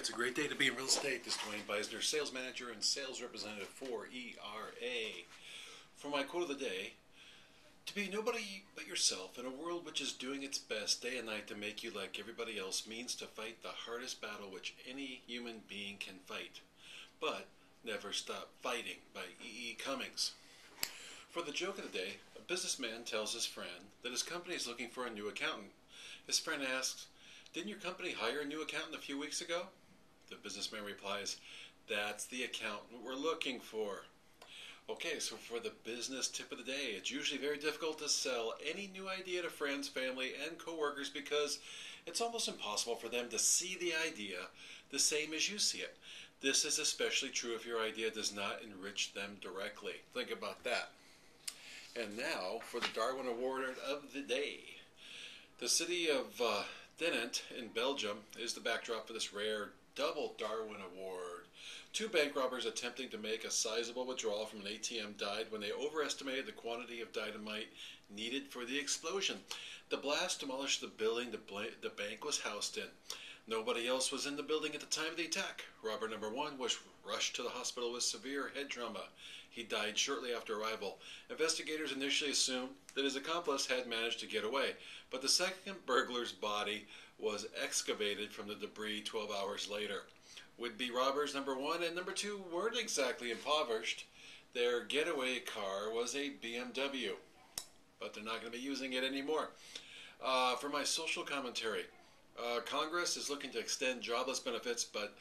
It's a great day to be in real estate. This is Duanebeisner, sales manager and sales representative for ERA. For my quote of the day, to be nobody but yourself in a world which is doing its best day and night to make you like everybody else means to fight the hardest battle which any human being can fight. But never stop fighting, by E. Cummings. For the joke of the day, a businessman tells his friend that his company is looking for a new accountant. His friend asks, "Didn't your company hire a new accountant a few weeks ago?" The businessman replies, "That's the accountant we're looking for." Okay, so for the business tip of the day, it's usually very difficult to sell any new idea to friends, family, and coworkers because it's almost impossible for them to see the idea the same as you see it. This is especially true if your idea does not enrich them directly. Think about that. And now for the Darwin Award of the day. The city of Dinant in Belgium is the backdrop for this rare double Darwin Award. Two bank robbers attempting to make a sizable withdrawal from an ATM died when they overestimated the quantity of dynamite needed for the explosion. The blast demolished the building the bank was housed in. Nobody else was in the building at the time of the attack. Robber number one was rushed to the hospital with severe head trauma. He died shortly after arrival. Investigators initially assumed that his accomplice had managed to get away, but the second burglar's body was excavated from the debris 12 hours later. Would-be robbers number one and number two weren't exactly impoverished. Their getaway car was a BMW, but they're not going to be using it anymore. For my social commentary, Congress is looking to extend jobless benefits, but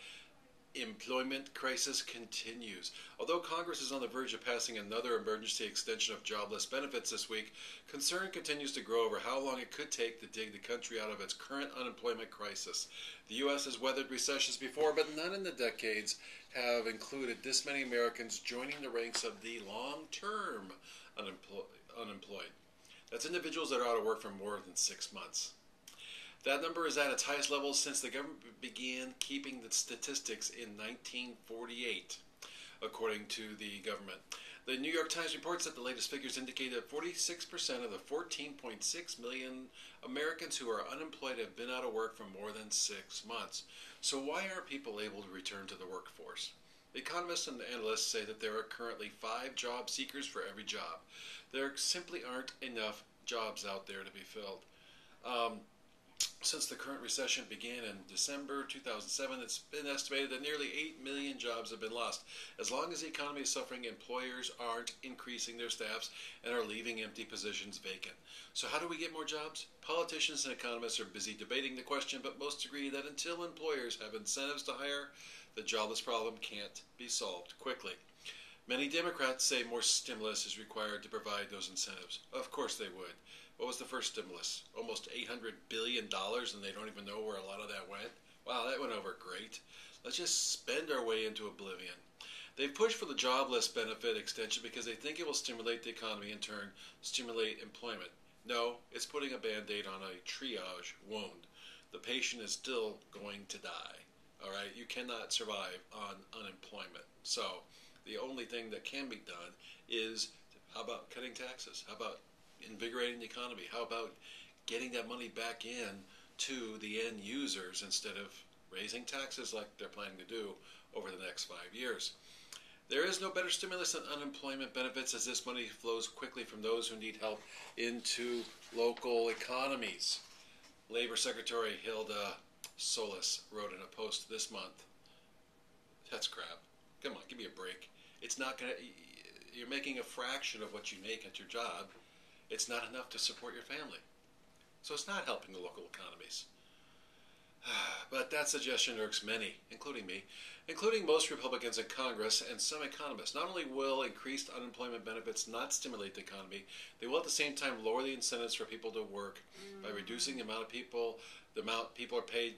employment crisis continues. Although Congress is on the verge of passing another emergency extension of jobless benefits this week, concern continues to grow over how long it could take to dig the country out of its current unemployment crisis. The U.S. has weathered recessions before, but none in the decades have included this many Americans joining the ranks of the long-term unemployed. That's individuals that are out of work for more than 6 months. That number is at its highest level since the government began keeping the statistics in 1948, according to the government. The New York Times reports that the latest figures indicate that 46% of the 14.6 million Americans who are unemployed have been out of work for more than 6 months. So why aren't people able to return to the workforce? Economists and analysts say that there are currently 5 job seekers for every job. There simply aren't enough jobs out there to be filled. Since the current recession began in December 2007, it's been estimated that nearly 8 million jobs have been lost. As long as the economy is suffering, employers aren't increasing their staffs and are leaving empty positions vacant. So how do we get more jobs? Politicians and economists are busy debating the question, but most agree that until employers have incentives to hire, the jobless problem can't be solved quickly. Many Democrats say more stimulus is required to provide those incentives. Of course they would. What was the first stimulus? Almost $800 billion, and they don't even know where a lot of that went? Wow, that went over great. Let's just spend our way into oblivion. They've pushed for the jobless benefit extension because they think it will stimulate the economy, in turn stimulate employment. No, it's putting a Band-Aid on a triage wound. The patient is still going to die. All right, you cannot survive on unemployment. So the only thing that can be done is, how about cutting taxes? How about invigorating the economy? How about getting that money back in to the end users instead of raising taxes like they're planning to do over the next 5 years? There is no better stimulus than unemployment benefits, as this money flows quickly from those who need help into local economies. Labor Secretary Hilda Solis wrote in a post this month, "That's crap. Come on, give me a break. It's not going to, you're making a fraction of what you make at your job. It's not enough to support your family. So it's not helping the local economies." But that suggestion irks many, including me, including most Republicans in Congress and some economists. Not only will increased unemployment benefits not stimulate the economy, they will at the same time lower the incentives for people to work by reducing the amount people are paid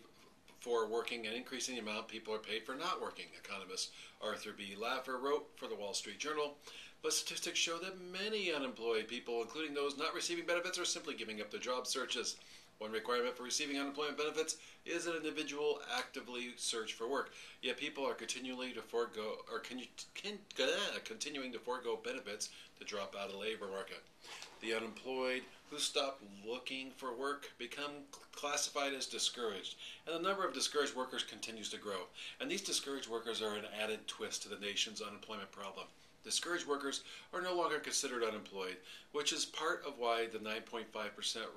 for working and increasing the amount people are paid for not working. Economist Arthur B. Laffer wrote for the Wall Street Journal, but statistics show that many unemployed people, including those not receiving benefits, are simply giving up their job searches. One requirement for receiving unemployment benefits is an individual actively search for work. Yet people are continuing to forego continuing to forego benefits to drop out of the labor market. The unemployed who stop looking for work become classified as discouraged, and the number of discouraged workers continues to grow. And these discouraged workers are an added twist to the nation's unemployment problem. Discouraged workers are no longer considered unemployed, which is part of why the 9.5%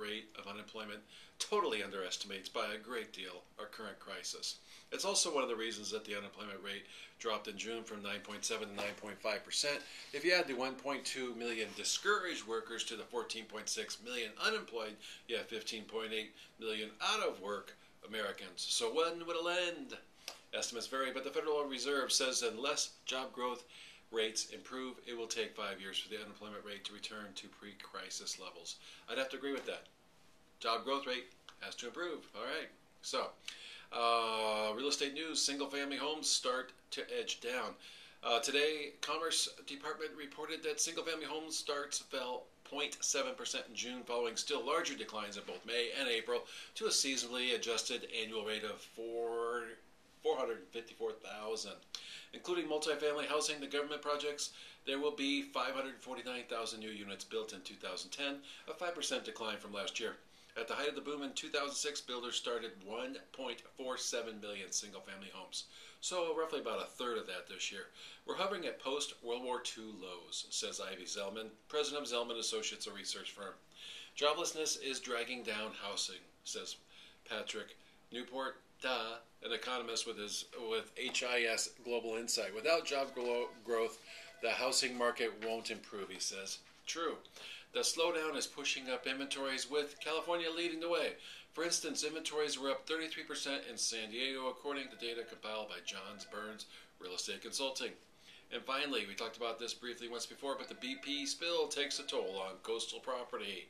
rate of unemployment totally underestimates by a great deal our current crisis. It's also one of the reasons that the unemployment rate dropped in June from 9.7 to 9.5%. If you add the 1.2 million discouraged workers to the 14.6 million unemployed, you have 15.8 million out of work Americans. So when will it end? Estimates vary, but the Federal Reserve says unless job growth rates improve, it will take 5 years for the unemployment rate to return to pre-crisis levels. I'd have to agree with that. Job growth rate has to improve. All right. So, real estate news, single-family homes start to edge down. Today, Commerce Department reported that single-family home starts fell 0.7% in June, following still larger declines in both May and April to a seasonally adjusted annual rate of 454,000. Including multifamily housing, the government projects, there will be 549,000 new units built in 2010, a 5% decline from last year. At the height of the boom in 2006, builders started 1.47 million single-family homes, so roughly about a third of that this year. We're hovering at post-World War II lows, says Ivy Zellman, president of Zellman Associates, a research firm. Joblessness is dragging down housing, says Patrick Newport, an economist with HIS Global Insight. Without job growth, the housing market won't improve, he says. True. The slowdown is pushing up inventories, with California leading the way. For instance, inventories were up 33% in San Diego, according to data compiled by Johns Burns Real Estate Consulting. And finally, we talked about this briefly once before, but the BP spill takes a toll on coastal property.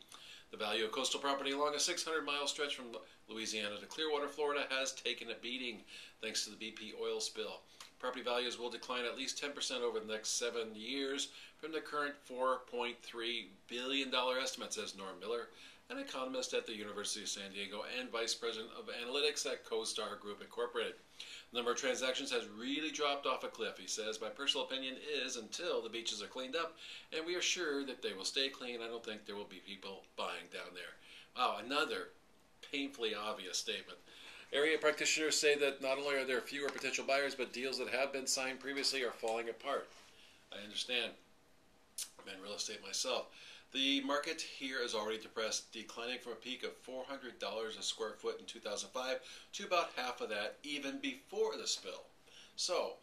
The value of coastal property along a 600-mile stretch from Louisiana to Clearwater, Florida, has taken a beating thanks to the BP oil spill. Property values will decline at least 10% over the next 7 years from the current $4.3 billion estimate, says Norm Miller, an economist at the University of San Diego and vice president of analytics at CoStar Group Incorporated. The number of transactions has really dropped off a cliff, he says. My personal opinion is until the beaches are cleaned up, and we are sure that they will stay clean, I don't think there will be people buying down there. Wow, another painfully obvious statement. Area practitioners say that not only are there fewer potential buyers, but deals that have been signed previously are falling apart. I understand. I'm in real estate myself. The market here is already depressed, declining from a peak of $400 a square foot in 2005 to about half of that even before the spill. So,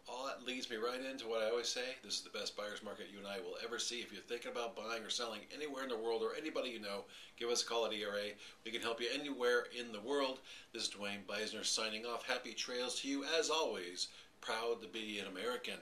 all that leads me right into what I always say. This is the best buyer's market you and I will ever see. If you're thinking about buying or selling anywhere in the world, or anybody you know, give us a call at ERA. We can help you anywhere in the world. This is Duanebeisner signing off. Happy trails to you as always. Proud to be an American.